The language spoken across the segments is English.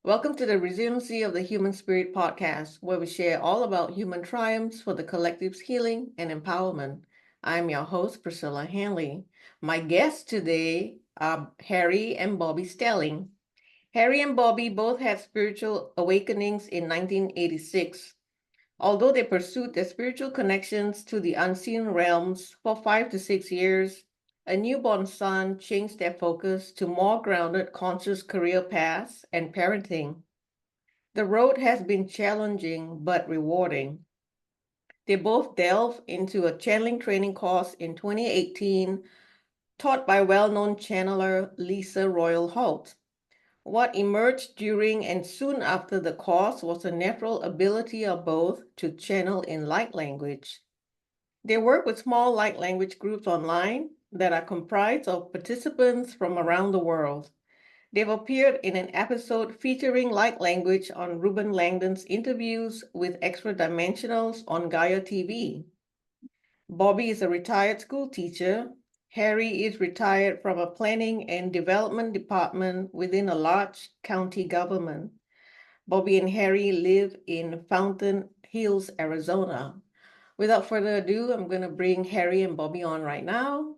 Welcome to the Resiliency of the Human Spirit podcast, where we share all about human triumphs for the collective's healing and empowerment. I'm your host, Priscilla Hanley. My guests today are Harry and Bobbie Stelling. Harry and Bobbie both had spiritual awakenings in 1986. Although they pursued their spiritual connections to the unseen realms for 5 to 6 years, a newborn son changed their focus to more grounded, conscious career paths and parenting. The road has been challenging but rewarding. They both delved into a channeling training course in 2018, taught by well-known channeler Lyssa Royal Holt. What emerged during and soon after the course was a natural ability of both to channel in light language. They work with small light language groups online that are comprised of participants from around the world. They've appeared in an episode featuring light language on Reuben Langdon's interviews with extra dimensionals on Gaia TV. Bobbie is a retired school teacher. Harry is retired from a planning and development department within a large county government. Bobbie and Harry live in Fountain Hills, Arizona. Without further ado, I'm going to bring Harry and Bobbie on right now.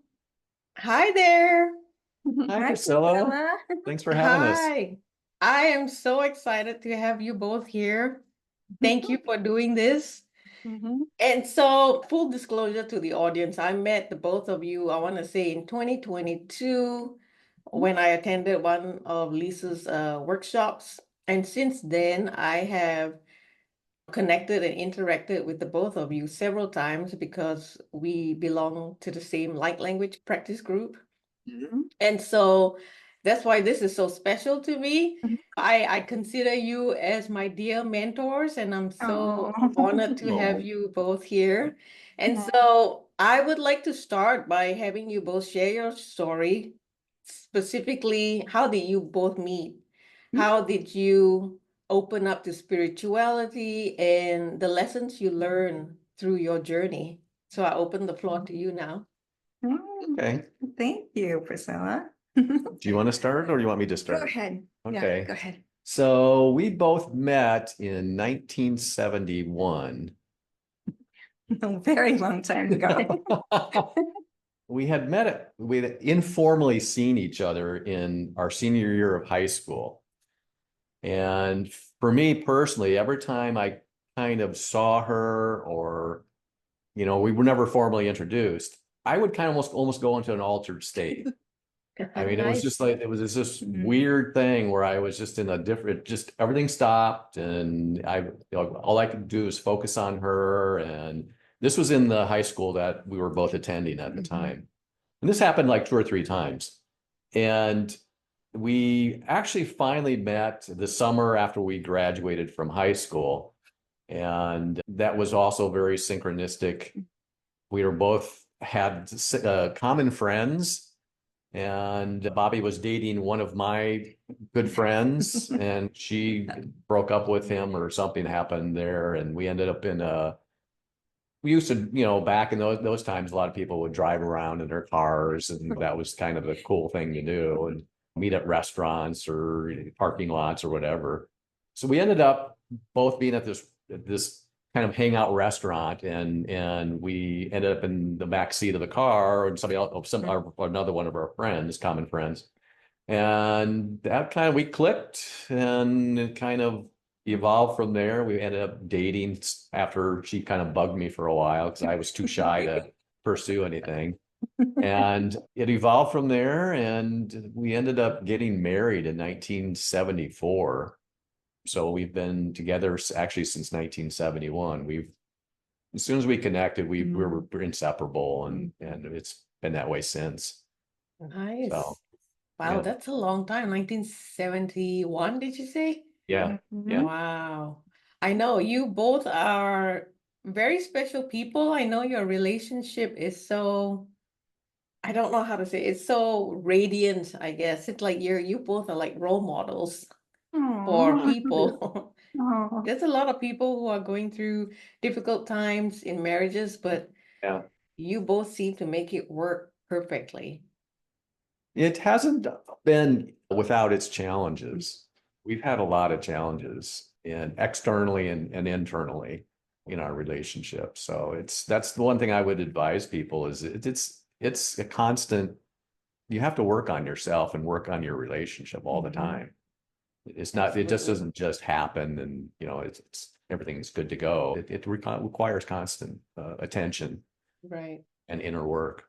Hi there. Hi, Priscilla. Thanks for having us. Hi. I am so excited to have you both here. Thank you for doing this. And so, full disclosure to the audience, I met the both of you, I want to say in 2022, when I attended one of Lyssa's workshops. And since then, I have connected and interacted with the both of you several times because we belong to the same light language practice group. And so that's why this is so special to me. I consider you as my dear mentors, and I'm so honored to have you both here. And so I would like to start by having you both share your story. Specifically, how did you both meet? How did you open up to spirituality and the lessons you learned through your journey? So I open the floor to you now. Okay. Thank you, Priscilla. Do you want to start or you want me to start? Go ahead. Okay. Yeah, go ahead. So we both met in 1971. A very long time ago. We had informally seen each other in our senior year of high school. And for me personally, every time I kind of saw her or, we were never formally introduced, I would kind of almost go into an altered state. I mean, it was just like, it was this weird thing where I was just in a different, just everything stopped and all I could do was focus on her. And this was in the high school that we were both attending at the time. And this happened like 2 or 3 times. And we actually finally met the summer after we graduated from high school. And that was also very synchronistic. We were both had common friends. And Bobbie was dating one of my good friends and she broke up with him or something happened there. And we ended up we used to, back in those times, a lot of people would drive around in their cars and that was kind of a cool thing to do and meet at restaurants or parking lots or whatever. So we ended up both being at this kind of hangout restaurant and we ended up in the back seat of the car and another one of our friends, common friends. And that kind of, we clicked and it kind of evolved from there. We ended up dating after she kind of bugged me for a while because I was too shy to pursue anything. And it evolved from there and we ended up getting married in 1974. So we've been together actually since 1971. As soon as we connected, we were inseparable and it's been that way since. Nice. So, wow, yeah. That's a long time. 1971, did you say? Yeah. Yeah. Wow. I know you both are very special people. I know your relationship is so, I don't know how to say it. It's so radiant, I guess. It's like you both are like role models for people. There's a lot of people who are going through difficult times in marriages, but Yeah. you both seem to make it work perfectly. It hasn't been without its challenges. we've had a lot of challenges and externally and internally in our relationship. So that's the one thing I would advise people is it's a constant, you have to work on yourself and work on your relationship all the time. It's not, it just Absolutely. doesn't just happen and, it's everything's good to go. It requires constant attention Right. and inner work.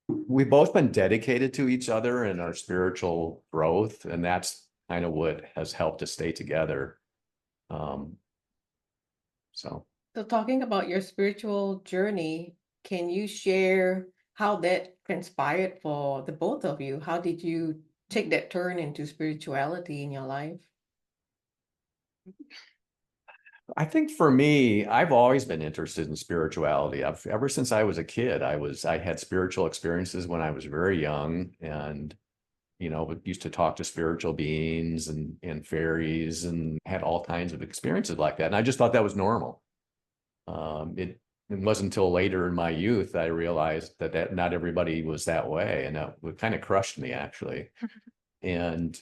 We've both been dedicated to each other and our spiritual growth, and that's kind of what has helped us stay together. Um, so So talking about your spiritual journey, can you share how that transpired for the both of you? How did you take that turn into spirituality in your life? I think for me, I've always been interested in spirituality. Ever since I was a kid, I had spiritual experiences when I was very young, and used to talk to spiritual beings and fairies and had all kinds of experiences like that. And I just thought that was normal. It wasn't until later in my youth I realized that not everybody was that way, and that kind of crushed me actually. And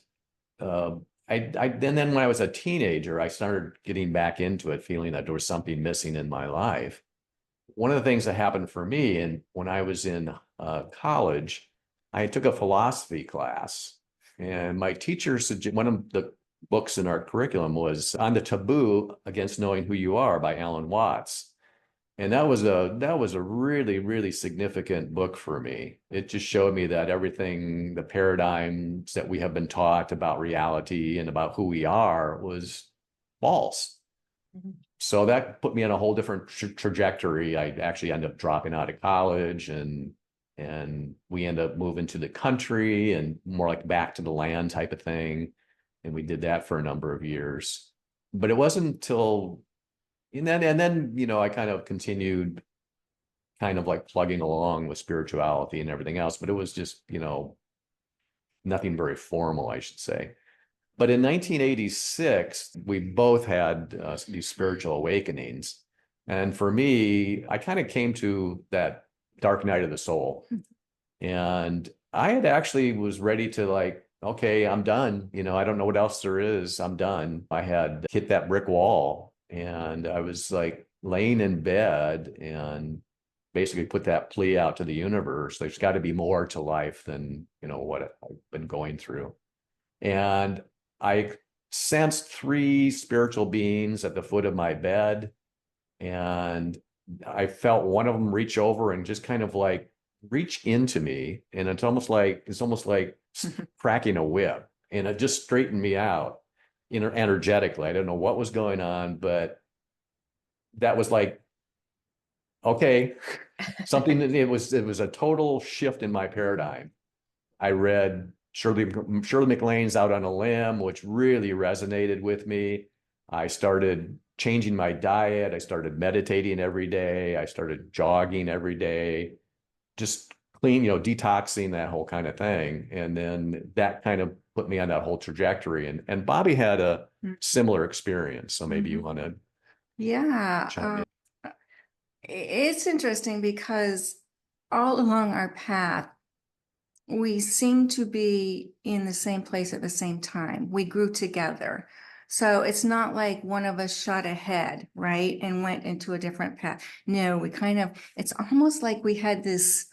uh, then when I was a teenager, I started getting back into it, feeling that there was something missing in my life. One of the things that happened for me, and when I was in college, I took a philosophy class, and my teacher one of the books in our curriculum was On the Taboo Against Knowing Who You Are by Alan Watts. And that was a really, really significant book for me. It just showed me that everything, the paradigms that we have been taught about reality and about who we are was false. Mhm. So that put me on a whole different trajectory. I actually ended up dropping out of college, and we ended up moving to the country and more like back to the land type of thing. And we did that for a number of years. But it wasn't until and then I kind of continued kind of like plugging along with spirituality and everything else, but it was just, nothing very formal, I should say. But in 1986, we both had these spiritual awakenings. And for me, I kind of came to that dark night of the soul. And I had actually was ready to like, okay, I'm done. I don't know what else there is. I'm done. I had hit that brick wall, and I was like laying in bed and basically put that plea out to the universe. There's got to be more to life than, what I've been going through. And I sensed three spiritual beings at the foot of my bed. And I felt one of them reach over and just kind of like reach into me. And it's almost like cracking a whip. And it just straightened me out energetically. I don't know what was going on, but that was like, okay, something that it was a total shift in my paradigm. I read Shirley MacLaine's Out on a Limb, which really resonated with me. I started changing my diet. I started meditating every day. I started jogging every day, just clean, detoxing, that whole kind of thing. And then that kind of put me on that whole trajectory. And Bobbie had a similar experience. So maybe you want to Yeah, chime in. it's interesting because all along our path, we seem to be in the same place at the same time. We grew together. So it's not like one of us shot ahead, right? And went into a different path. No, it's almost like we had this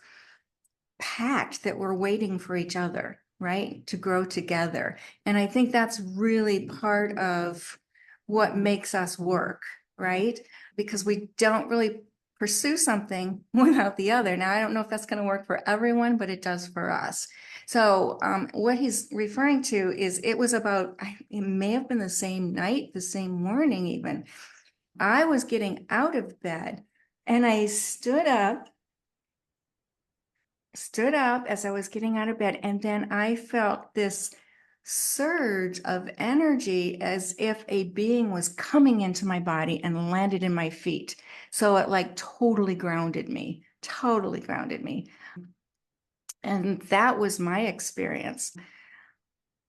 pact that we're waiting for each other, right? To grow together. And I think that's really part of what makes us work, right? Because we don't really pursue something without the other. Now, I don't know if that's going to work for everyone, but it does for us. So, what he's referring to is it was about, it may have been the same night, the same morning, even. I was getting out of bed and I stood up as I was getting out of bed, and then I felt this surge of energy as if a being was coming into my body and landed in my feet. So it like totally grounded me, totally grounded me. And that was my experience.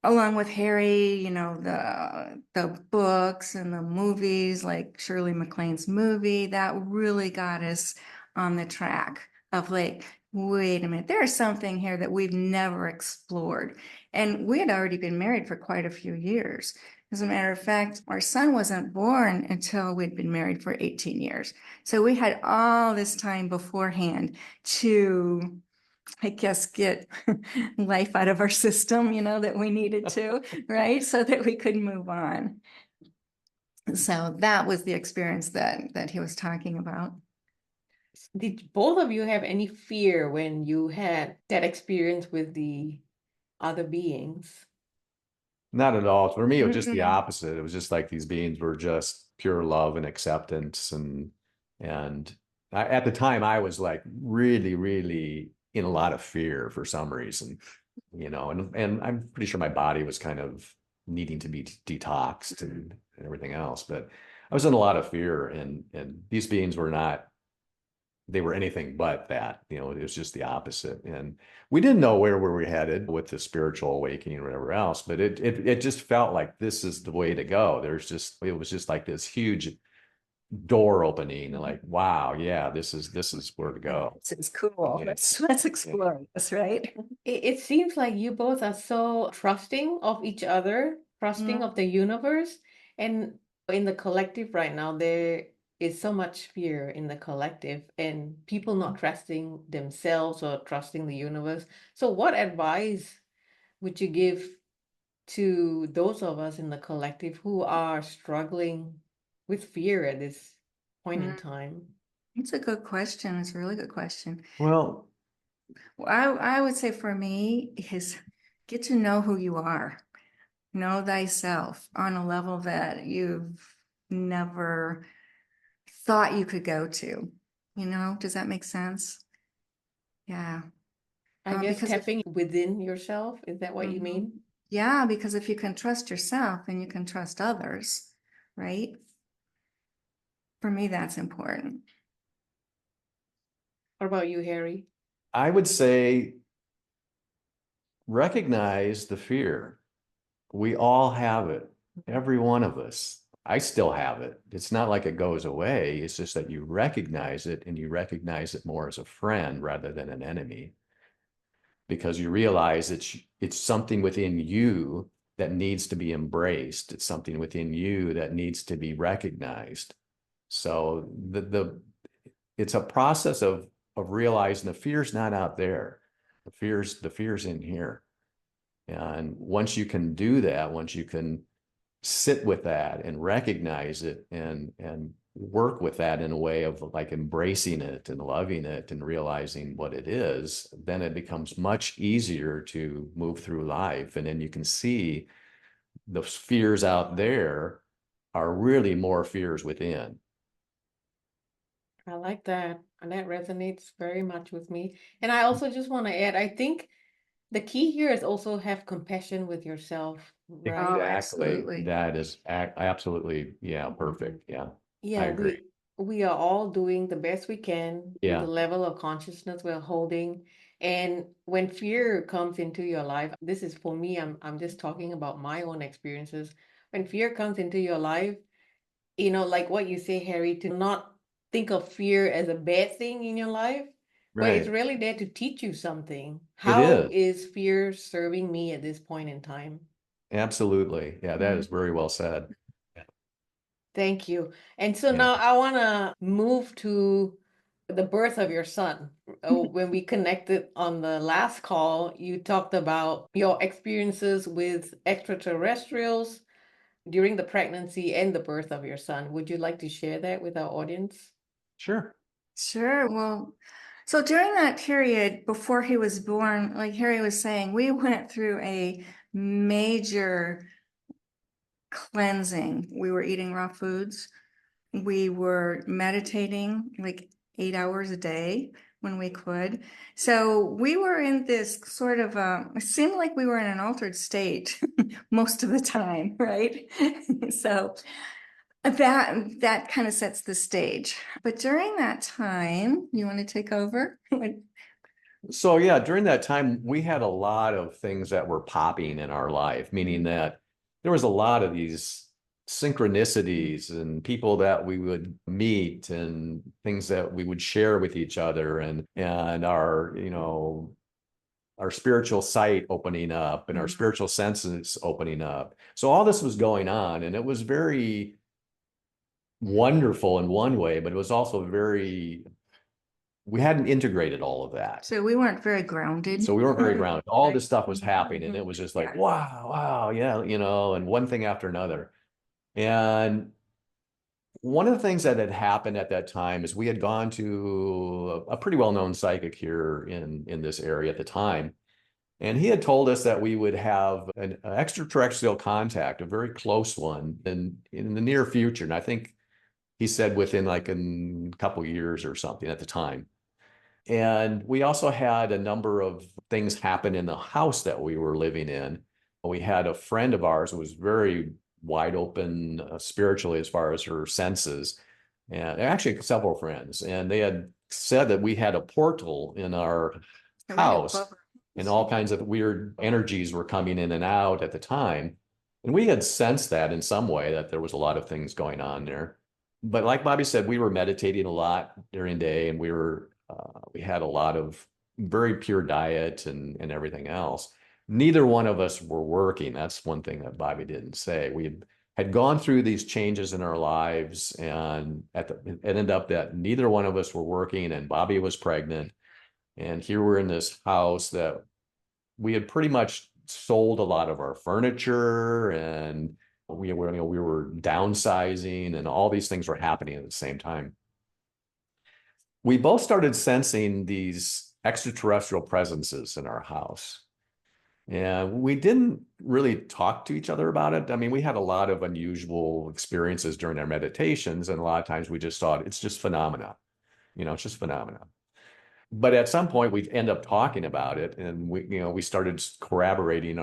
Along with Harry, the books and the movies, like Shirley MacLaine's movie, that really got us on the track of like, wait a minute, there's something here that we've never explored. And we had already been married for quite a few years. As a matter of fact, our son wasn't born until we'd been married for 18 years. So we had all this time beforehand to, I guess, get life out of our system, that we needed to, right? So that we could move on. So that was the experience that he was talking about. Did both of you have any fear when you had that experience with the other beings? Not at all. For me, it was just the Mm-mm. opposite. It was just like these beings were just pure love and acceptance. And at the time, I was like really, really in a lot of fear for some reason, and I'm pretty sure my body was kind of needing to be detoxed and everything else. But I was in a lot of fear, and these beings were not, they were anything but that. It was just the opposite. And we didn't know where we were headed with the spiritual awakening or whatever else, but it just felt like this is the way to go. It was just like this huge door opening, like, wow, yeah, this is where to go. This is cool. Yeah. Let's explore this, right? It seems like you both are so trusting of each other, trusting of the universe. And in the collective right now, there is so much fear in the collective and people not trusting themselves or trusting the universe. So, what advice would you give to those of us in the collective who are struggling with fear at this point in Mm, time? It's a good question. It's a really good question. Well, I would say for me is get to know who you are. Know thyself on a level that you've never thought you could go to. Does that make sense? Yeah. I guess Because if, tapping within yourself, is that what you Mhm. mean? Yeah, because if you can trust yourself, then you can trust others, right? For me, that's important. What about you, Harry? I would say recognize the fear. We all have it, every one of us. I still have it. It's not like it goes away. It's just that you recognize it, and you recognize it more as a friend rather than an enemy, because you realize it's something within you that needs to be embraced. It's something within you that needs to be recognized. So it's a process of realizing the fear's not out there. The fear's in here. And once you can do that, once you can sit with that and recognize it and work with that in a way of like embracing it and loving it and realizing what it is, then it becomes much easier to move through life. And then you can see the fears out there are really more fears within. I like that. And that resonates very much with me. And I also just want to add, I think the key here is also have compassion with yourself, Oh, right? Exactly. absolutely. That is absolutely, yeah, perfect. Yeah, I Yeah, agree. we are all doing the best we can with the Yeah, level of consciousness we're holding. And when fear comes into your life, this is for me, I'm just talking about my own experiences. When fear comes into your life, like what you say, Harry, to not think of fear as a bad thing in your life, but it's right. really there to teach you something. It How is. is fear serving me at this point in time? Absolutely. Yeah, that is very well said. Thank you. And so Yeah. now I want to move to the birth of your son. When we connected on the last call, you talked about your experiences with extraterrestrials during the pregnancy and the birth of your son. Would you like to share that with our audience? Sure. Sure. Well, so during that period before he was born, like Harry was saying, we went through a major cleansing. We were eating raw foods. We were meditating like 8 hours a day when we could. So we were in this sort of it seemed like we were in an altered state most of the time, right? So that kind of sets the stage. But during that time, you want to take over? So yeah, during that time, we had a lot of things that were popping in our life, meaning that there was a lot of these synchronicities and people that we would meet and things that we would share with each other and our, our spiritual sight opening up and our spiritual senses opening up. So all this was going on, and it was very wonderful in one way, but it was also very, we hadn't integrated all of that. So we weren't very grounded. So we weren't very grounded. All this stuff was happening, and it was just like, Yeah. wow, wow, yeah, and one thing after another. And one of the things that had happened at that time is we had gone to a pretty well-known psychic here in this area at the time. And he had told us that we would have an extraterrestrial contact, a very close one, in the near future. And I think he said within like a couple years or something at the time. And we also had a number of things happen in the house that we were living in. We had a friend of ours who was very wide open spiritually as far as her senses, and actually several friends. And they had said that we had a portal in our house, and all kinds of weird energies were coming in and out at the time. And we had sensed that in some way, that there was a lot of things going on there. But like Bobbie said, we were meditating a lot during the day, and we had a lot of very pure diet and everything else. Neither one of us were working. That's one thing that Bobbie didn't say. We had gone through these changes in our lives, and it ended up that neither one of us were working, and Bobbie was pregnant. And here we're in this house that we had pretty much sold a lot of our furniture, and we were downsizing, and all these things were happening at the same time. We both started sensing these extraterrestrial presences in our house. And we didn't really talk to each other about it. I mean, we had a lot of unusual experiences during our meditations, and a lot of times we just thought it's just phenomena. It's just phenomena. But at some point we'd end up talking about it, and we started corroborating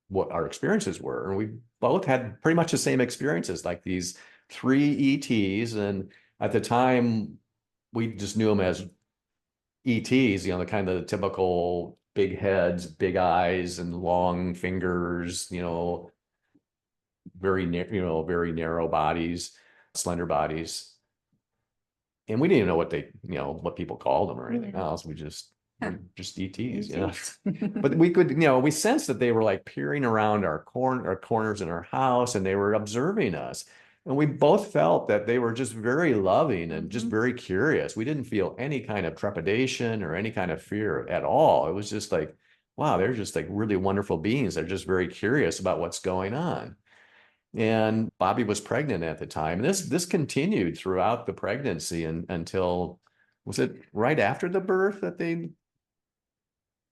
what our experiences were. And we both had pretty much the same experiences, like these 3 ETs. And at the time, we just knew them as ETs, the kind of the typical big heads, big eyes, and long fingers, very narrow bodies, slender bodies. And we didn't even know what people called them or anything else. We just ETs, But we could, we sensed that they were like peering around our corners in our house, and they were observing us. And we both felt that they were just very loving and just very curious. We didn't feel any kind of trepidation or any kind of fear at all. It was just like, wow, they're just like really wonderful beings. They're just very curious about what's going on. And Bobbie was pregnant at the time. And this continued throughout the pregnancy until, was it right after the birth that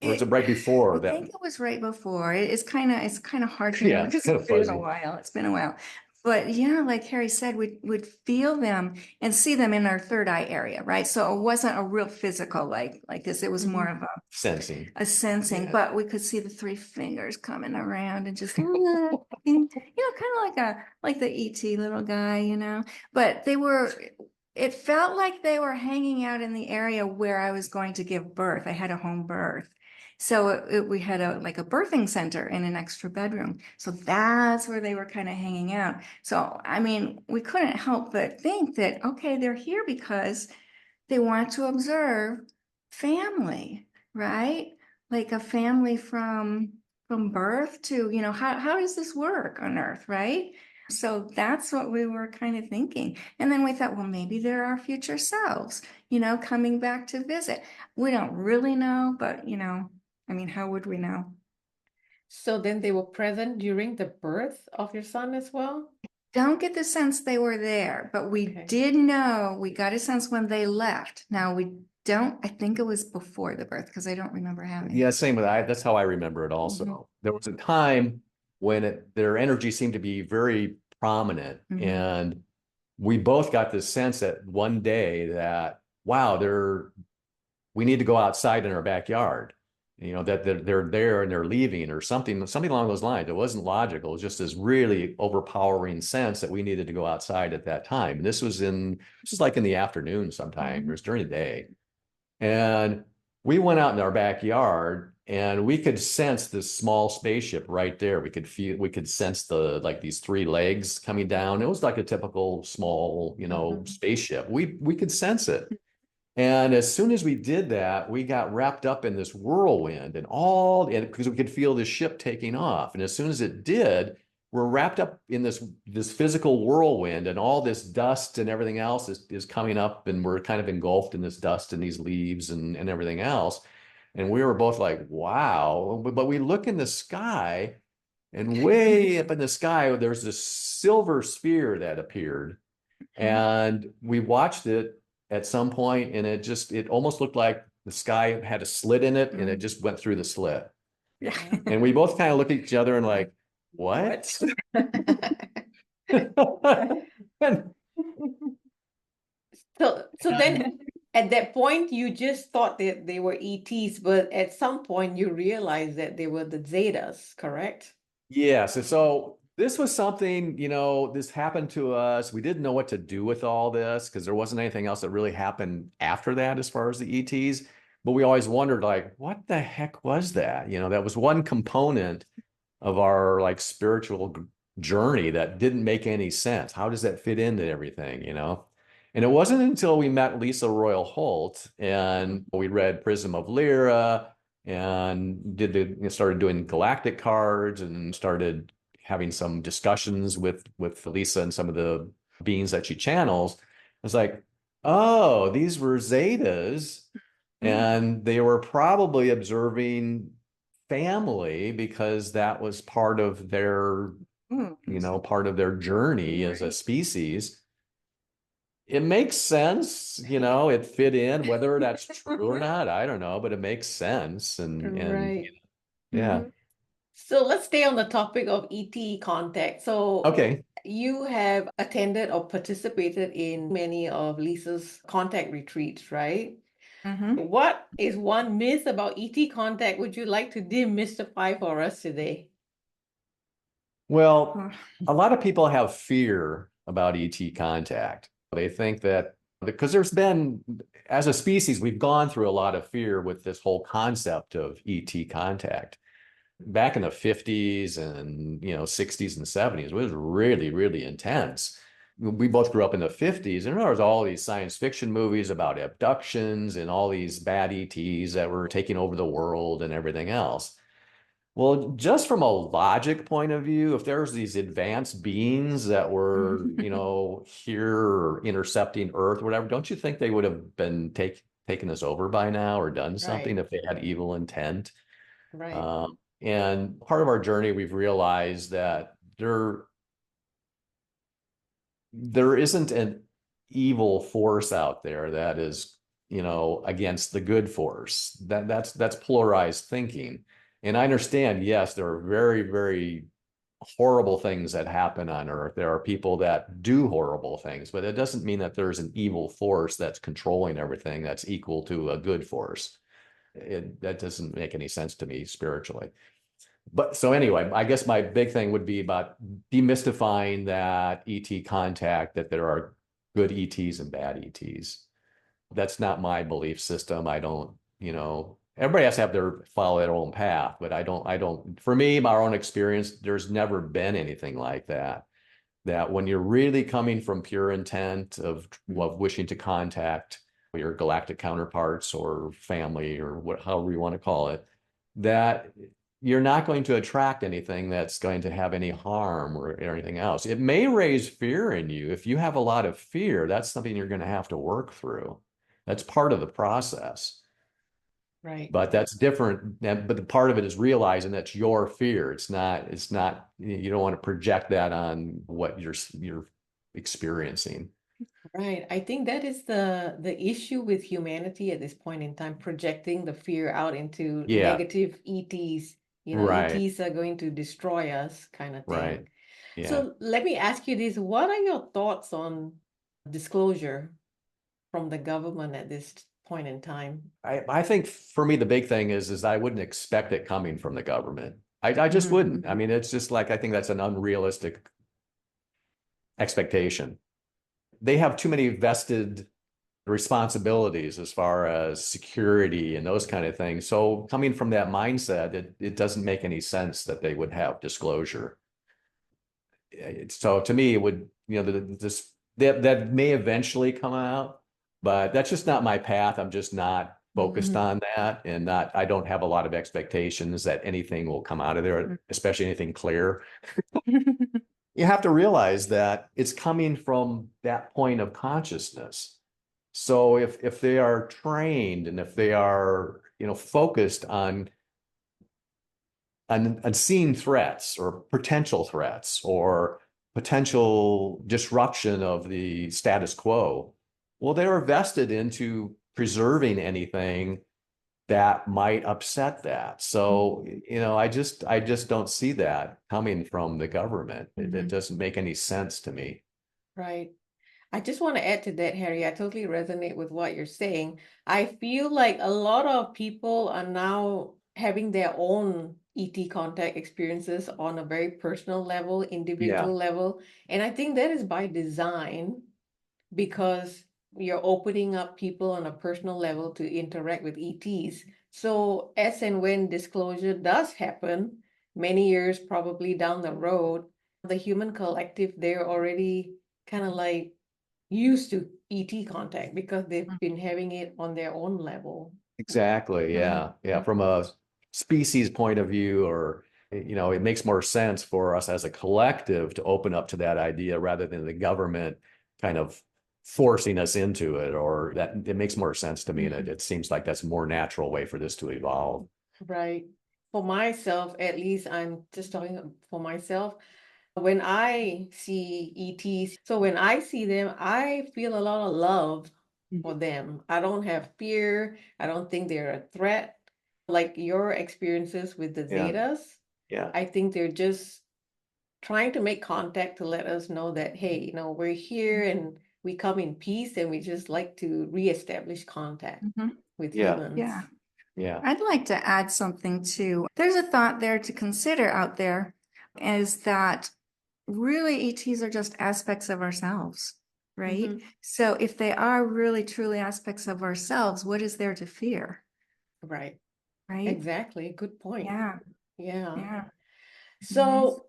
or was it right before that? I think it was right before. It's kind of hard to Yeah, know because it's it's been a while. It's been a while. But yeah, like Harry said, we'd feel them and see them in our third eye area, right? So it wasn't a real physical like this. It was more of sensing. But we could see the 3 fingers coming around and just kind of like the ET little guy, But it felt like they were hanging out in the area where I was going to give birth. I had a home birth. So we had a birthing center in an extra bedroom. So that's where they were kind of hanging out. So, I mean, we couldn't help but think that, okay, they're here because they want to observe family, right? Like a family from birth to, how does this work on Earth, right? So that's what we were kind of thinking. And then we thought, well, maybe they're our future selves, coming back to visit. We don't really know, but, I mean, how would we know? So then they were present during the birth of your son as well? Don't get the sense they were there, but we did know, we got a sense when they left. Now I think it was before the birth because I don't remember having. Yeah, same with that's how I remember it also. There was a time when their energy seemed to be very prominent, and we both got this sense that one day that, wow, we need to go outside in our backyard. That they're there and they're leaving or something along those lines. It wasn't logical. It was just this really overpowering sense that we needed to go outside at that time. And this was like in the afternoon sometime. It was during the day. And we went out in our backyard, and we could sense this small spaceship right there. We could sense these 3 legs coming down. It was like a typical small, spaceship. We could sense it. And as soon as we did that, we got wrapped up in this whirlwind and because we could feel the ship taking off. And as soon as it did, we're wrapped up in this physical whirlwind, and all this dust and everything else is coming up, and we're kind of engulfed in this dust and these leaves and everything else. And we were both like, wow. But we look in the sky, and way up in the sky, there's this silver sphere that appeared. And we watched it at some point, and it almost looked like the sky had a slit in it, and it just went through the slit. Yeah. And we both kind of looked at each other and like, what? And So then at that point, you just thought that they were ETs, but at some point you realized that they were the Zetas, correct? yes, and so this was something, this happened to us. We didn't know what to do with all this because there wasn't anything else that really happened after that as far as the ETs. But we always wondered, like, what the heck was that? That was one component of our like spiritual journey that didn't make any sense. How does that fit into everything? And it wasn't until we met Lyssa Royal Holt and we read Prism of Lyra and started doing galactic cards and started having some discussions with Lyssa and some of the beings that she channels. I was like, oh, these were Zetas, and they were probably observing family because that was part of their journey as a species. It makes sense, it fit in, whether that's true or not, I don't know, but it makes sense. And Right. yeah. So let's stay on the topic of ET contact. So Okay. you have attended or participated in many of Lisa's contact retreats, right? What is one myth about ET contact would you like to demystify for us today? Well, a lot of people have fear about ET contact. They think that because as a species, we've gone through a lot of fear with this whole concept of ET contact. Back in the 50s and 60s and 70s, it was really, really intense. We both grew up in the 50s, and there was all these science fiction movies about abductions and all these bad ETs that were taking over the world and everything else. Well, just from a logic point of view, if there's these advanced beings that were, here or intercepting Earth or whatever, don't you think they would have been taken us over by now or done something Right. if they had evil intent? Right. And part of our journey, we've realized that there isn't an evil force out there that is, against the good force. That's polarized thinking. And I understand, yes, there are very, very horrible things that happen on Earth. There are people that do horrible things, but it doesn't mean that there's an evil force that's controlling everything that's equal to a good force. That doesn't make any sense to me spiritually. But so anyway, I guess my big thing would be about demystifying that ET contact, that there are good ETs and bad ETs. That's not my belief system. I don't, everybody has to follow their own path, but I don't, for me, my own experience, there's never been anything like that. That when you're really coming from pure intent of wishing to contact your galactic counterparts or family or however you want to call it, that you're not going to attract anything that's going to have any harm or anything else. It may raise fear in you. If you have a lot of fear, that's something you're going to have to work through. That's part of the process. Right. But that's different. But the part of it is realizing that's your fear. It's not, you don't want to project that on what you're experiencing. Right. I think that is the issue with humanity at this point in time, projecting the fear out into Yeah, negative ETs. right, ETs are going to destroy us kind of right. thing. Yeah. So let me ask you this. What are your thoughts on disclosure from the government at this point in time? I think for me, the big thing is I wouldn't expect it coming from the government. I just wouldn't. I mean, it's just like, I think that's an unrealistic expectation. They have too many vested responsibilities as far as security and those kind of things. So coming from that mindset, it doesn't make any sense that they would have disclosure. So to me, it would, that may eventually come out, but that's just not my path. I'm just not focused Mhm. on that, and not, I don't have a lot of expectations that anything will come out of there, especially anything clear. You have to realize that it's coming from that point of consciousness. So if they are trained and if they are, focused on seeing threats or potential threats or potential disruption of the status quo, well, they're vested into preserving anything that might upset that. So, I just don't see that coming from the government. It doesn't make any sense to me. Right. I just want to add to that, Harry. I totally resonate with what you're saying. I feel like a lot of people are now having their own ET contact experiences on a very personal level, Yeah, individual level. And I think that is by design because you're opening up people on a personal level to interact with ETs. So, as and when disclosure does happen, many years probably down the road, the human collective, they're already kind of like used to ET contact because they've been having it on their own level. exactly. Yeah. Yeah. From a species point of view, or, it makes more sense for us as a collective to open up to that idea rather than the government kind of forcing us into it, or that it makes more sense to me. And it seems like that's a more natural way for this to evolve. Right. For myself, at least, I'm just talking for myself. When I see ETs, so when I see them, I feel a lot of love for them. I don't have fear. I don't think they're a threat. Like your experiences with the Yeah. Zetas, Yeah. I think they're just trying to make contact to let us know that, hey, we're here and we come in peace and we just like to reestablish contact Mhm. with Yeah. humans. Yeah. Yeah. I'd like to add something too. There's a thought there to consider out there is that really ETs are just aspects of ourselves, right? Mhm. So if they are really truly aspects of ourselves, what is there to fear, Right. right? Exactly. Good point. Yeah. Yeah. Yeah. Mhm. So,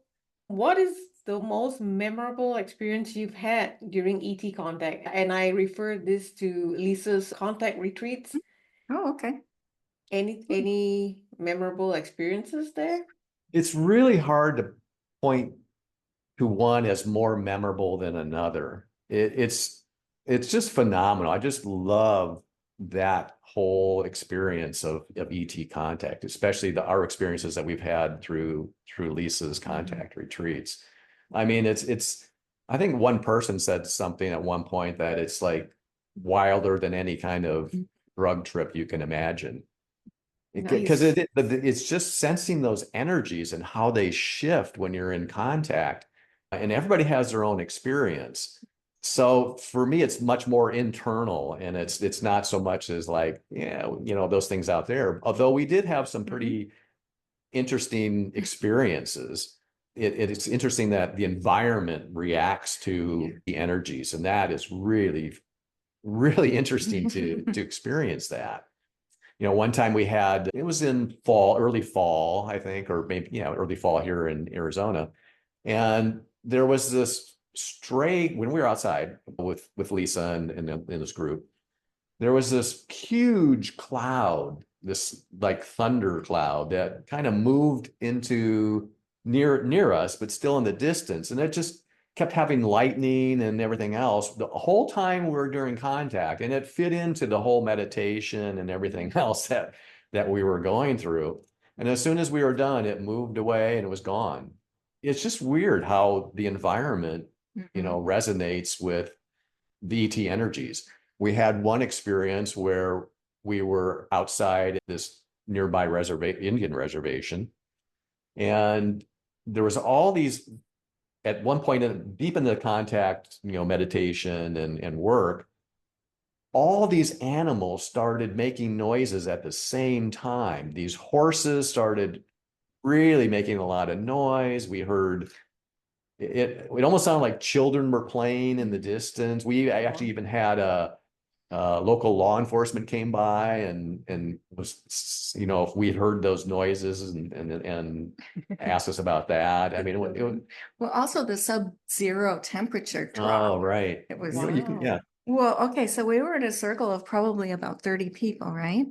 what is the most memorable experience you've had during ET contact? And I refer this to Lyssa's contact retreats. Oh, okay. Any memorable experiences there? It's really hard to point to one as more memorable than another. It's just phenomenal. I just love that whole experience of ET contact, especially our experiences that we've had through Lyssa's contact retreats. I mean, it's I think one person said something at one point that it's like wilder than any kind of drug trip you can imagine. Because Nice. it's just sensing those energies and how they shift when you're in contact. And everybody has their own experience. So for me, it's much more internal, and it's not so much as like, yeah, those things out there. Although we did have some pretty interesting experiences. It's interesting that the environment reacts to the energies, and that is really, really interesting to experience that. One time it was in fall, early fall, I think, or maybe, early fall here in Arizona. And there was this stray, when we were outside with Lyssa and in this group, there was this huge cloud, this like thunder cloud that kind of moved into near us, but still in the distance. And it just kept having lightning and everything else the whole time we were during contact. And it fit into the whole meditation and everything else that we were going through. And as soon as we were done, it moved away and it was gone. It's just weird how the environment, Mhm. resonates with the ET energies. We had one experience where we were outside this nearby Indian reservation, and there was all these at one point deep in the contact, meditation and work, all these animals started making noises at the same time. These horses started really making a lot of noise. We heard it almost sounded like children were playing in the distance. We actually Wow. even had local law enforcement came by and was, if we heard those noises and asked us about that. I mean, Well, also the sub-zero temperature drop. oh, right. It was You can, Wow. yeah. Well, okay, so we were in a circle of probably about 30 people, right?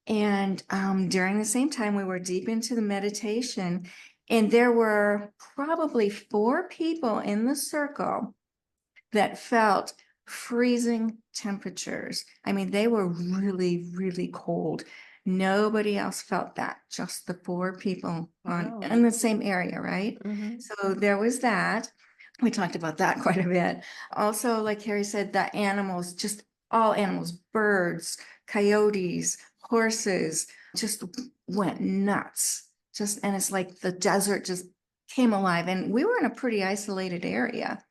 And during the same time, we were deep into the meditation, and there were probably 4 people in the circle that felt freezing temperatures. I mean, they were really, really cold. Nobody else felt that, just the 4 people Wow. in the same area, right? Mm-hmm. So there was that. We talked about that quite a bit. Also, like Harry said, the animals, just all animals, birds, coyotes, horses, just went nuts. And it's like the desert just came alive. And we were in a pretty isolated area.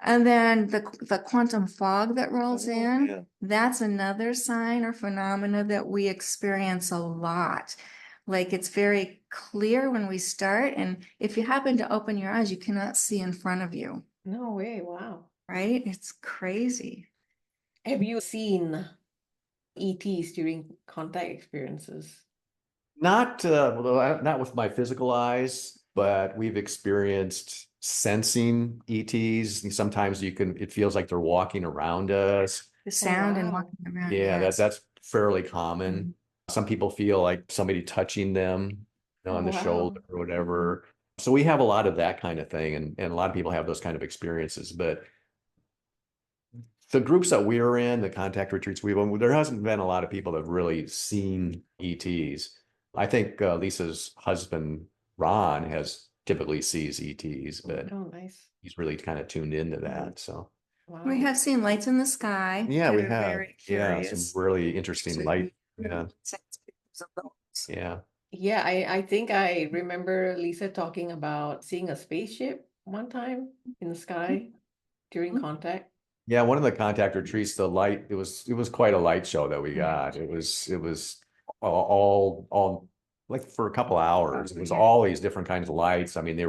And then the quantum fog that rolls in, Yeah. that's another sign or phenomena that we experience a lot. Like it's very clear when we start, and if you happen to open your eyes, you cannot see in front of you, No way. Wow. right? It's crazy. Have you seen ETs during contact experiences? Not not with my physical eyes, but we've experienced sensing ETs. And sometimes it feels like they're walking around us. The Oh, sound and wow. walking around, Yeah, yes. that's fairly common. Some people feel like somebody touching them, Oh, on the shoulder wow. or whatever. So we have a lot of that kind of thing, and a lot of people have those kind of experiences. But the groups that we're in, the contact retreats we've been, there hasn't been a lot of people that have really seen ETs. I think Lisa's husband, Ron, has typically sees ETs, but Oh, nice. he's really kind of tuned into that. So We Wow. have seen lights in the sky yeah, that we are have. very Yeah, some curious. really interesting So light. you Yeah. sense pictures of those. Yeah. Yeah, I think I remember Lisa talking about seeing a spaceship one time in the sky during contact. Yeah, one of the contact retreats, the light, it was quite a light show that we got. It was all like for a couple hours. It was all these different kinds of lights. I mean, they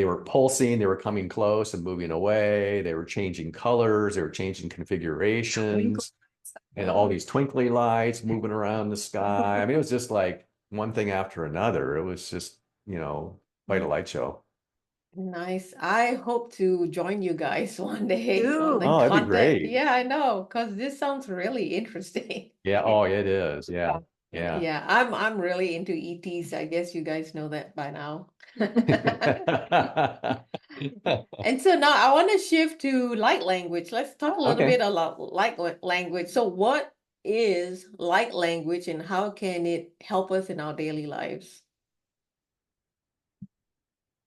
were pulsing, they were coming close and moving away, they were changing colors, they were changing configurations, and all these twinkly lights moving around the sky. I mean, it was just like one thing after another. It was just, quite a light show. Nice. I hope to join you guys one day on the Ooh. Oh, that'd be contact. great. Yeah, I know, because this sounds really interesting. Yeah, oh, it is. Yeah. Yeah. Yeah, I'm really into ETs. I guess you guys know that by now. And so now I want to shift to light language. Let's talk a little Okay. bit about language. So what is light language and how can it help us in our daily lives?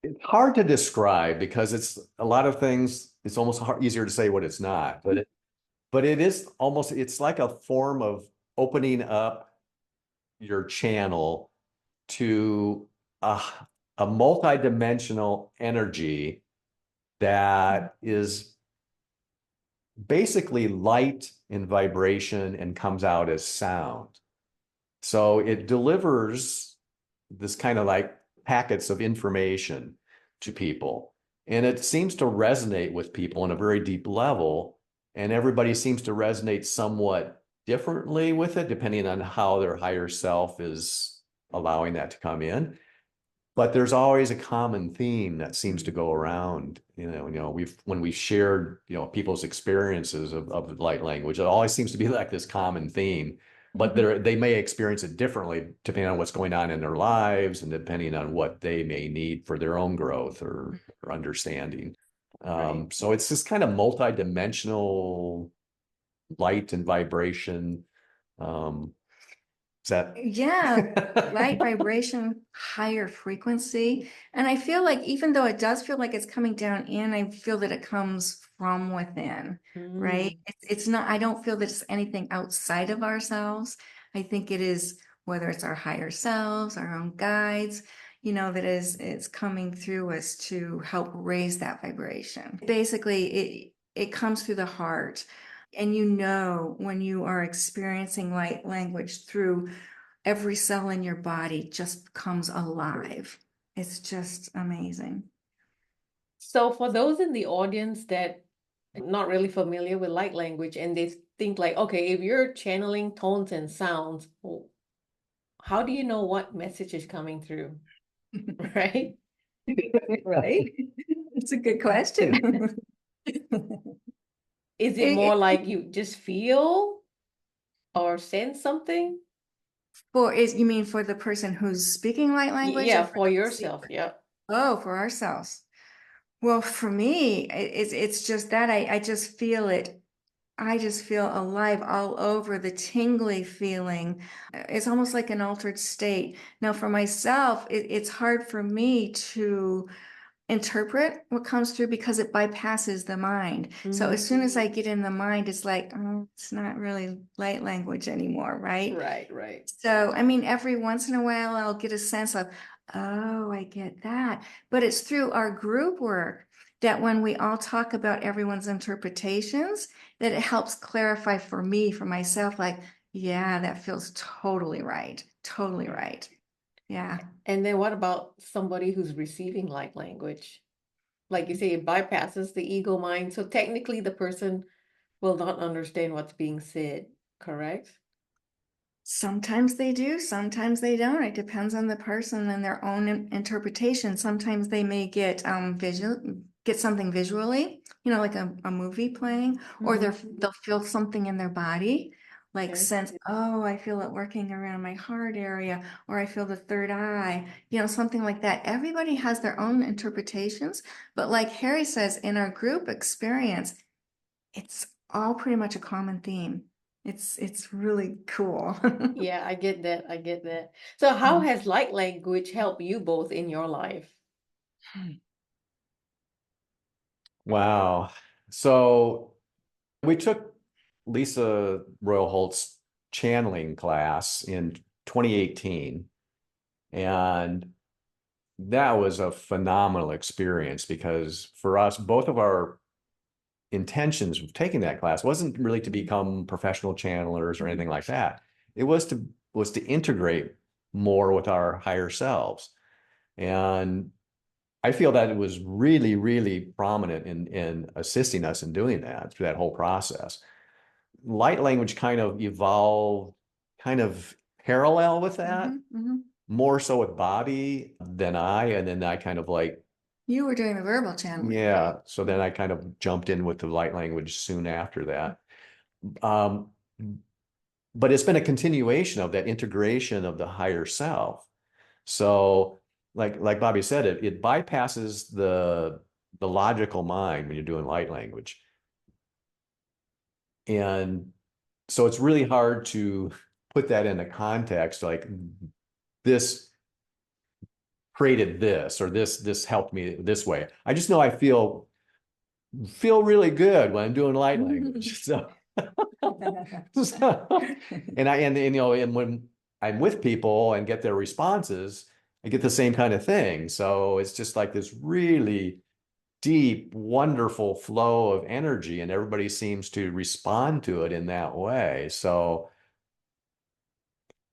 It's hard to describe because it's a lot of things. It's almost easier to say what it's not, but it is almost, it's like a form of opening up your channel to a, a multidimensional energy that is basically light and vibration and comes out as sound. So it delivers this kind of like packets of information to people. And it seems to resonate with people on a very deep level. And everybody seems to resonate somewhat differently with it, depending on how their higher self is allowing that to come in. But there's always a common theme that seems to go around. When we've shared, people's experiences of light language, it always seems to be like this common theme. But they may experience it differently depending on what's going on in their lives and depending on what they may need for their own growth or understanding. Right. So it's this kind of multi-dimensional light and vibration. Is that? Yeah, light vibration, higher frequency. And I feel like even though it does feel like it's coming down in, I feel that it comes from within, right? Mm, It's not, I don't feel that it's anything outside of ourselves. I think it is, whether it's our higher selves, our own guides, that is coming through us to help raise that vibration. Basically, it comes through the heart. And when you are experiencing light language through every cell in your body just comes alive. It's just amazing. So for those in the audience that not really familiar with light language and they think like, okay, if you're channeling tones and sounds, how do you know what message is coming through? Right? Right? It's a good question. Is it It, more like you just feel or sense something? you mean for the person who's speaking light language or Yeah, for for the yourself. receiver? Yep. Oh, for ourselves. Well, for me, it's just that I just feel it. I just feel alive all over, the tingly feeling. It's almost like an altered state. Now, for myself, it's hard for me to interpret what comes through because it bypasses the mind. So as soon as I get in the mind, it's like, oh, it's not really light language anymore, right? Right, right. So, I mean, every once in a while, I'll get a sense of, oh, I get that. But it's through our group work that when we all talk about everyone's interpretations, that it helps clarify for me, for myself, like, yeah, that feels totally right. Totally right. Yeah. And then what about somebody who's receiving light language? Like you say, it bypasses the ego mind. So technically, the person will not understand what's being said, correct? Sometimes they do, sometimes they don't. It depends on the person and their own interpretation. Sometimes they may get get something visually, like a movie playing, or they'll feel something in their body, like Okay. sense, oh, I feel it working around my heart area, or I feel the third eye, something like that. Everybody has their own interpretations, but like Harry says, in our group experience, it's all pretty much a common theme. It's really cool. Yeah, I get that. I get that. So how has light language helped you both in your life? Wow. So we took Lyssa Royal Holt's channeling class in 2018, and that was a phenomenal experience because for us, both of our intentions of taking that class wasn't really to become professional channelers or anything like that. It was to integrate more with our higher selves. And I feel that it was really, really prominent in assisting us in doing that through that whole process. Light language kind of evolved kind of parallel with that, more so with Bobbie than and then I kind of like, You were doing the verbal channeling. yeah. So then I kind of jumped in with the light language soon after that. Um, but it's been a continuation of that integration of the higher self. So like Bobbie said, it bypasses the logical mind when you're doing light language. And so it's really hard to put that into context, like this created this or this helped me this way. I just know I feel really good when I'm doing light language. So, and when I'm with people and get their responses, I get the same kind of thing. So it's just like this really deep, wonderful flow of energy, and everybody seems to respond to it in that way. So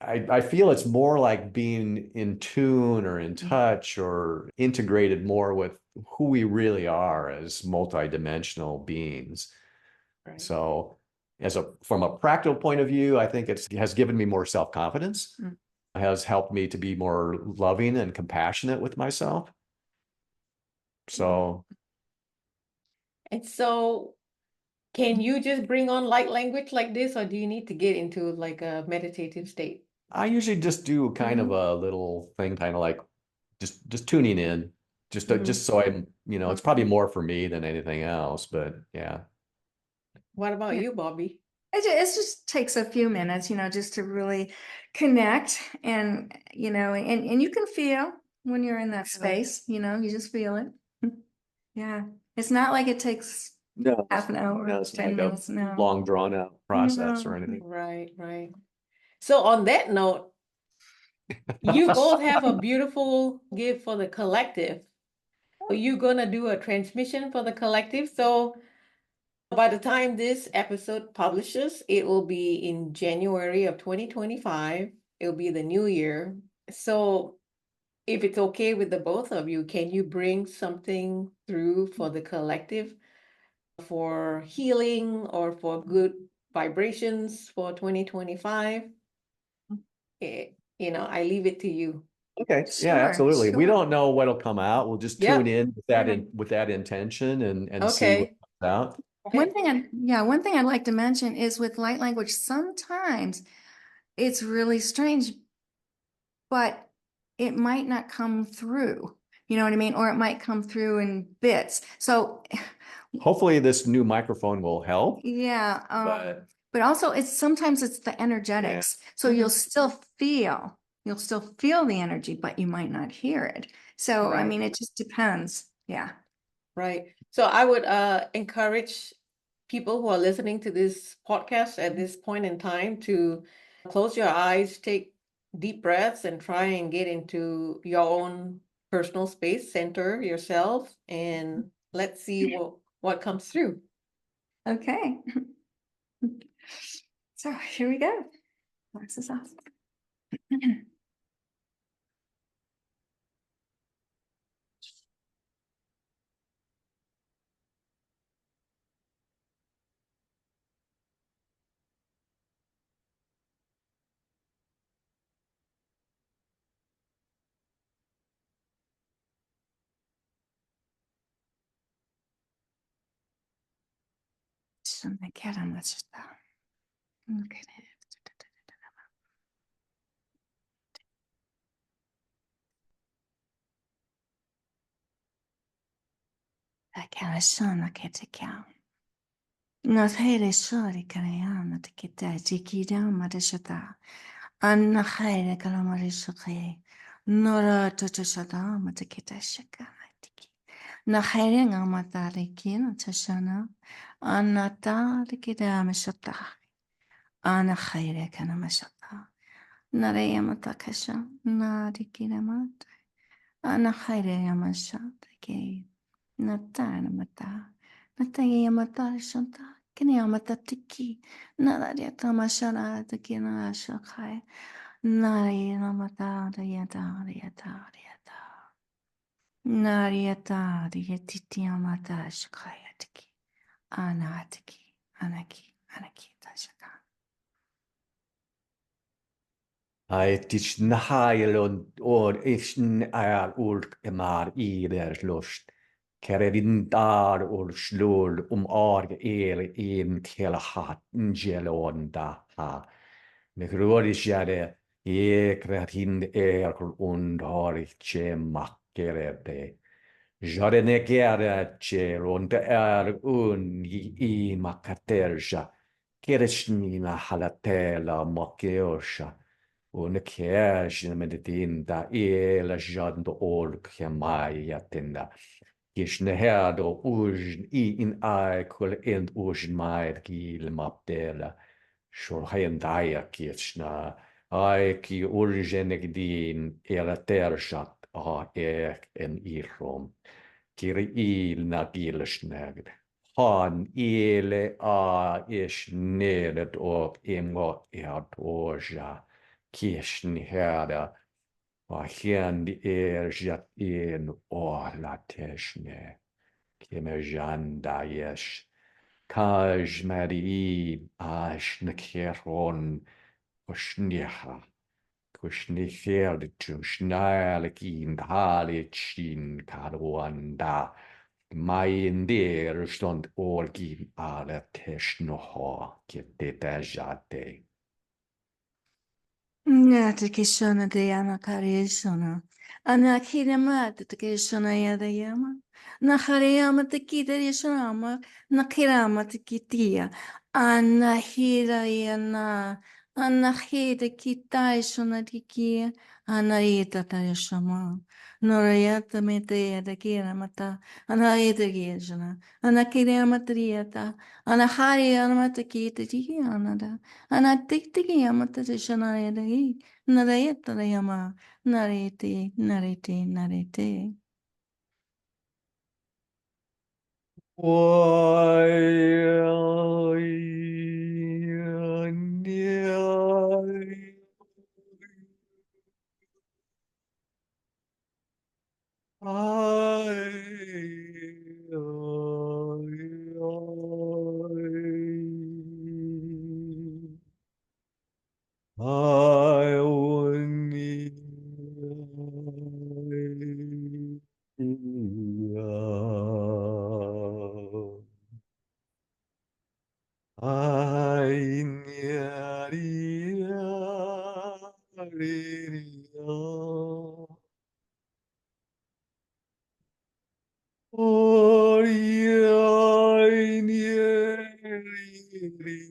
I feel it's more like being in tune or in touch or integrated more with who we really are as multidimensional beings. Right. So from a practical point of view, I think it has given me more self-confidence, has helped me to be more loving and compassionate with myself. So And so can you just bring on light language like this, or do you need to get into like a meditative state? I usually just do kind of a little thing, kind of like just tuning in, just so I'm, it's probably more for me than anything else, but yeah. What about Yeah. you, Bobbie? It just takes a few minutes, just to really connect and, and you can feel when you're in that space, you just feel it. Yeah. It's not like it takes No, half an hour, no, it's not 10 like a minutes. No. long drawn out process No. or anything. Right, right. So on that note, you both have a beautiful gift for the collective. Are you gonna do a transmission for the collective? So by the time this episode publishes, it will be in January of 2025. It'll be the new year. So if it's okay with the both of you, can you bring something through for the collective for healing or for good vibrations for 2025? I leave it to you. Okay. Yeah, Sure, absolutely. We sure. don't know what'll come out. We'll just tune Yep. in with that intention and see what Okay. comes out. One thing I'd like to mention is with light language, sometimes it's really strange, but it might not come through. You know what I mean? Or it might come through in bits. So Hopefully this new microphone will help, yeah, but also sometimes it's the energetics. So you'll still feel the energy, but you might not hear it. So I Right. mean, it just depends. Yeah. Right. So I would encourage people who are listening to this podcast at this point in time to close your eyes, take deep breaths, and try and get into your own personal space, center yourself, and let's see what comes through. Okay. So here we go. Wax this off. Şuna kerem açtı. Akara şuna ketekem. Nashere shori karayana tikita jikida madashata. Anna khaire kalamari shukhe. Nora tochashata matakita shaka tiki. Nakhaire ngamata rikina tashana. Anata rikida mashata. Ana khaire kana mashata. Naraya matakasha. Narikida mat. Ana khaire yamashata ke. Natana mata. Nataya mata shanta. Kanyamata tiki. Nadaria tamashara takina shakai. Narayana mata yata yata yata. Nariata yatitia mata shakaya tiki. Anatiki. Anaki. Anaki tashaka. I teach nahailon or ifn ar ulk emar I der lust. Keredin dar ur slul arg in kela hat ngelon da ha. Me grodish jade kreatin und har ich che makkerede. Jadene gere che und un I makaterja. Kereshnina halatela makeosha. ونكياش المدتين دا إيلا جادن دو أول كيماي ياتندا كيش نهادو أوجن إن آي كل إند أوجن ماير كي المبدلا شو هين دايا كيشنا آي كي أورجنك دين إيلا تيرشات إيك إن إيروم كيري إيل ناقيلش ناقد Han إيلي إيش نيلت أوك إمو إياد أوجا Kirchen herda, Wachian die Erjat in Orlateshne, Kimejanda yesh, Kaj Mari Ash Nakeron, Kushniha, Kushnicher to Schnarlekin Halichin Karuanda, Mein der stond Orgin Alateshnoha, Kitejate. Natakishona Dayana Karishona. Anakirama Takishona Yadayama. Naharayama Takita Yashama. Nakirama Takitia. Anahirayana. Anahita Kitaishona Tikia. Anaita Tayashama. Norayata Metea Takiramata. Anaita Gishana. Anakirama Triata. Anahariama Takita Tianada. Anatikiki yamata shanayadagi, narayata yama, narete, narete, narete. I only Ai, nia, ria, ria. Oi, ai, nia, ria, ria.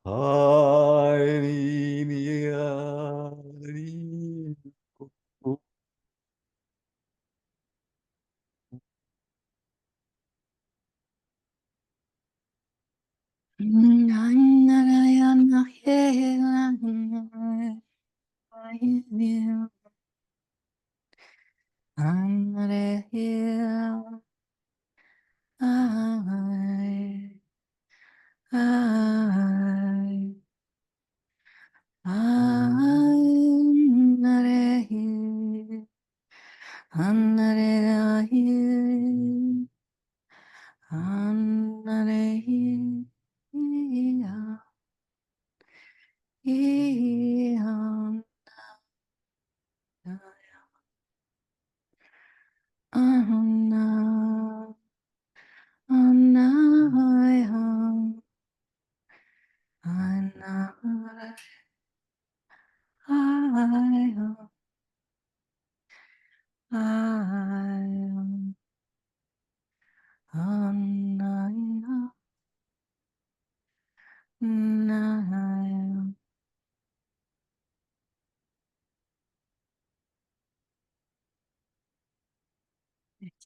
Ai, nia, ria.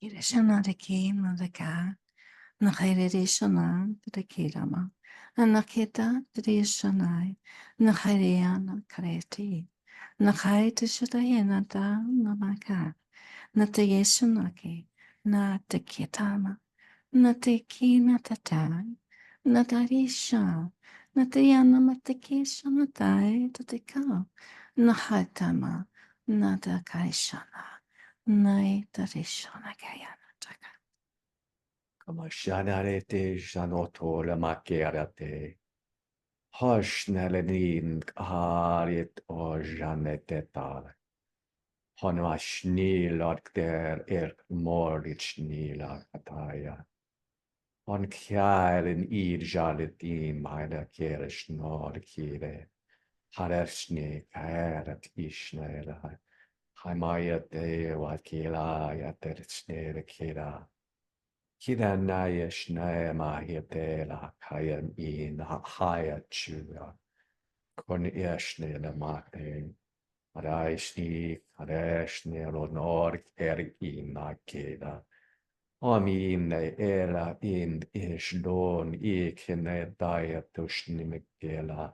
Kirishana de Kim the Ka, Nakhirishana the Kirama, and Nakita the Shanai, Nakhiriana Kareti, Nakhai to Shadayana da Namaka, Natayeshanaki, Natakitama, Nataki Natatai, Natarisha, Natayana Matakisha Natai to the Ka, Nahatama, Natakaishana. Nay, Tarishana Gayana Taka. Come shanarete janoto la makerate. Hashnelenin harit o janetetal. Hanmashnilak der moritschnila kataya. On kjæren irjaletin meine kere snor kire. Hareshne kæret ishnele. Haimaya de wakila yatershne kira. Kiranaya shnaya mahitela kayam in haya chura. Kon eshne le mate. Areshne ronor in keda. Amin ela in ishdon ikene dayatushni mikela.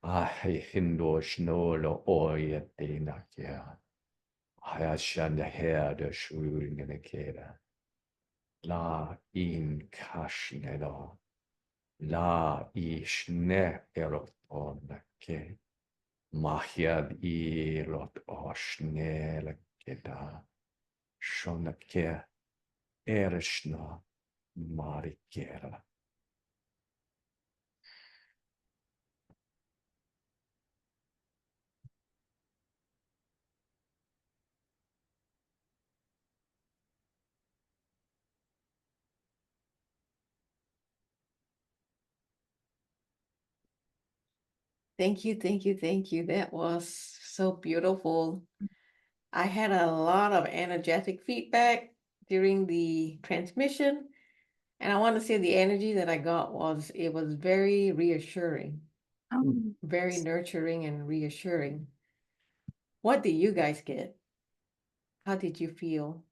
Ahi hindo shnolo oyetina kya. Hayashan the hair the shooting in the keda. La in kashnelo. La ishne erot ke. Mahyad irot oshnel keda. Shonake erishna marikera. Thank you, thank you, thank you. That was so beautiful. I had a lot of energetic feedback during the transmission, and I want to say the energy that I got it was very reassuring, very nurturing and reassuring. What did you guys get? How did you feel?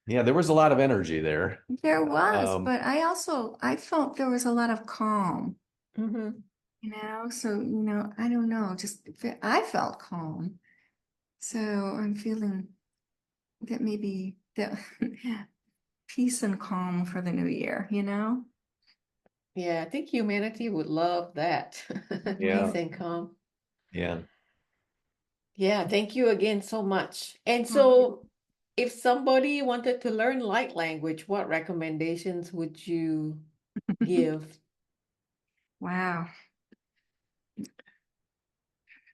Yeah, there was a lot of energy there. There was, but I felt there was a lot of calm, Mhm. so, I don't know, I felt calm. So I'm feeling that maybe that peace and calm for the new year, Yeah, I think humanity would love that. Yeah. Peace and calm. Yeah. Yeah, thank you again so much. And Mhm. so, if somebody wanted to learn light language, what recommendations would you give? Wow.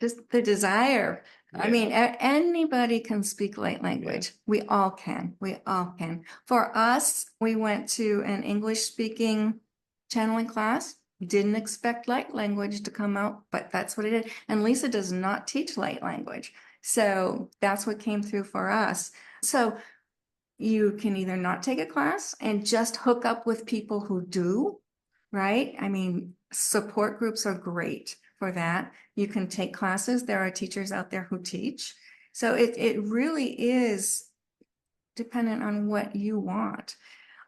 just the desire. I Yeah. mean, anybody can speak light language. We all can. We all can. For us, we went to an English speaking channeling class. Didn't expect light language to come out, but that's what it is. And Lyssa does not teach light language. So that's what came through for us. So you can either not take a class and just hook up with people who do, right? I mean, support groups are great for that. You can take classes. There are teachers out there who teach. So it really is dependent on what you want.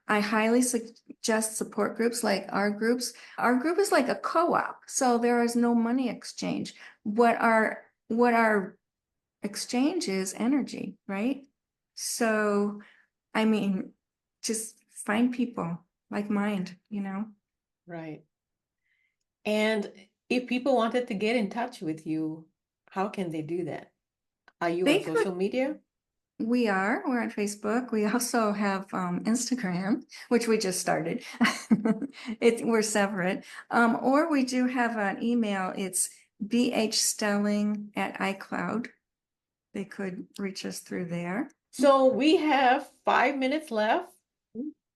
I highly suggest support groups like our groups. Our group is like a co-op, so there is no money exchange. What our exchange is energy, right? So, I mean, just find people like mind, Right. And if people wanted to get in touch with you, how can they do that? Are you They on could, social media? we're on Facebook. We also have Instagram, which we just started. We're separate. Or we do have an email. It's bhstelling@iCloud. They could reach us through there. So we have 5 minutes left.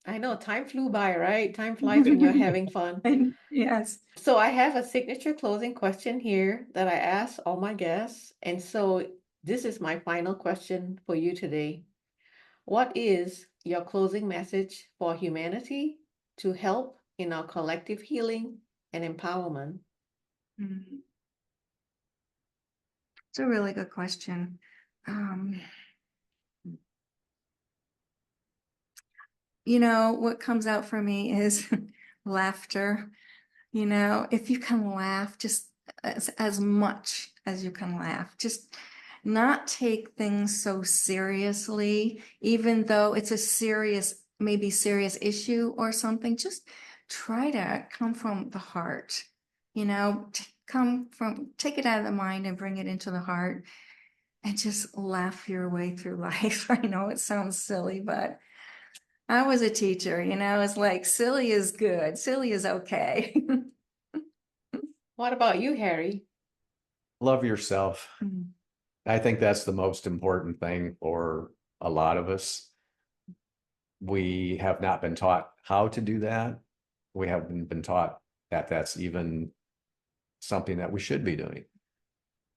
I know time flew by, right? Time flies when you're having fun. Yes. So I have a signature closing question here that I ask all my guests. And so this is my final question for you today. What is your closing message for humanity to help in our collective healing and empowerment? Mhm. It's a really good question. What comes out for me is laughter. If you can laugh, just as much as you can laugh, just not take things so seriously, even though it's a maybe serious issue or something. Just try to come from the heart, take it out of the mind and bring it into the heart and just laugh your way through life. I know it sounds silly, but I was a teacher, it's like silly is good, silly is okay. What about you, Harry? Love yourself. Mm. I think that's the most important thing for a lot of us. We have not been taught how to do that. We haven't been taught that that's even something that we should be doing.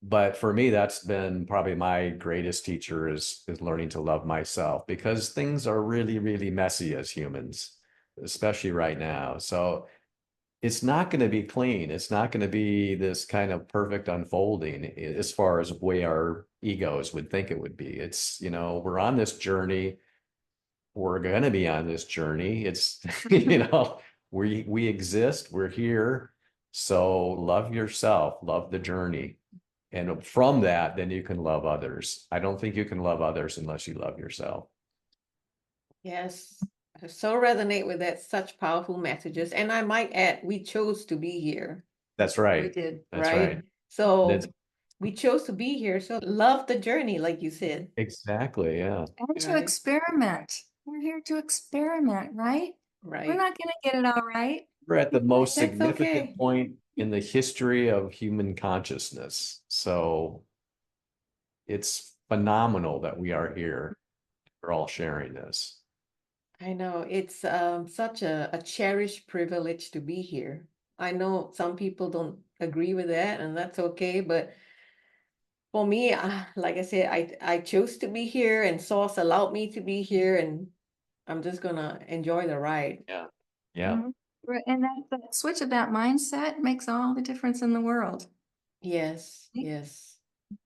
But for me, that's been probably my greatest teacher is learning to love myself, because things are really, really messy as humans, especially right now. So it's not going to be clean. It's not going to be this kind of perfect unfolding as far as the way our egos would think it would be. It's, we're on this journey. We're going to be on this journey. It's, we exist, we're here. So love yourself, love the journey. And from that, then you can love others. I don't think you can love others unless you love yourself. Yes, I so resonate with that. Such powerful messages. And I might add, we chose to be here, That's We right. did. That's right? right. So That's we chose to be here. So love the journey, like you said, exactly, yeah. And to right? experiment. We're here to experiment, right? We're Right. not going to get it all right. We're at the most That's significant okay. point in the history of human consciousness. So it's phenomenal that we are here. We're all sharing this. I know it's such a cherished privilege to be here. I know some people don't agree with that, and that's okay. But for me, like I said, I chose to be here, and Source allowed me to be here, and I'm just gonna enjoy the ride. Yeah. Yeah. Mhm. Right. And that switch of that mindset makes all the difference in the world. Yes, yes.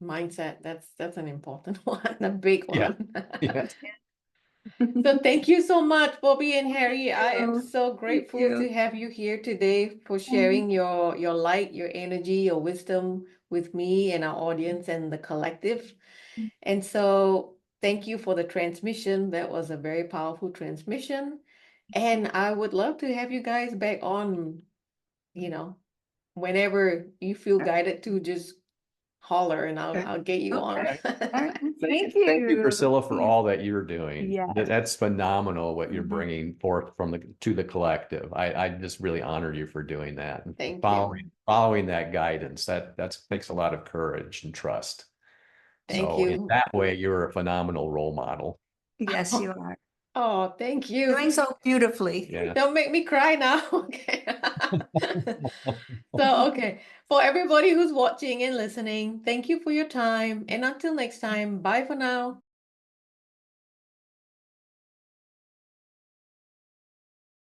Mindset, that's an important one, a big Yeah. one. Yeah. So thank you so much, Bobbie and Harry. I am you. so Thank grateful to you. have you here today for Mhm. sharing your light, your energy, your wisdom with me and our audience and the collective. And so thank you for the transmission. That was a very powerful transmission. And I would love to have you guys back on, you know, whenever you feel guided to just holler and Okay. I'll get you on. Okay. All right. Thank Thank you, you. Priscilla, for Yeah. all that you're doing. Yes. That's phenomenal what you're Mhm. bringing forth to the collective. I just really honor you for doing that and Thank following that guidance. That takes a lot of courage and trust. Thank So in you. that way, you're a phenomenal role model. Yes, you are. Oh, thank you. Doing so beautifully. Yeah. Don't make me cry now. Okay. So, okay. For everybody who's watching and listening, thank you for your time. And until next time, bye for now.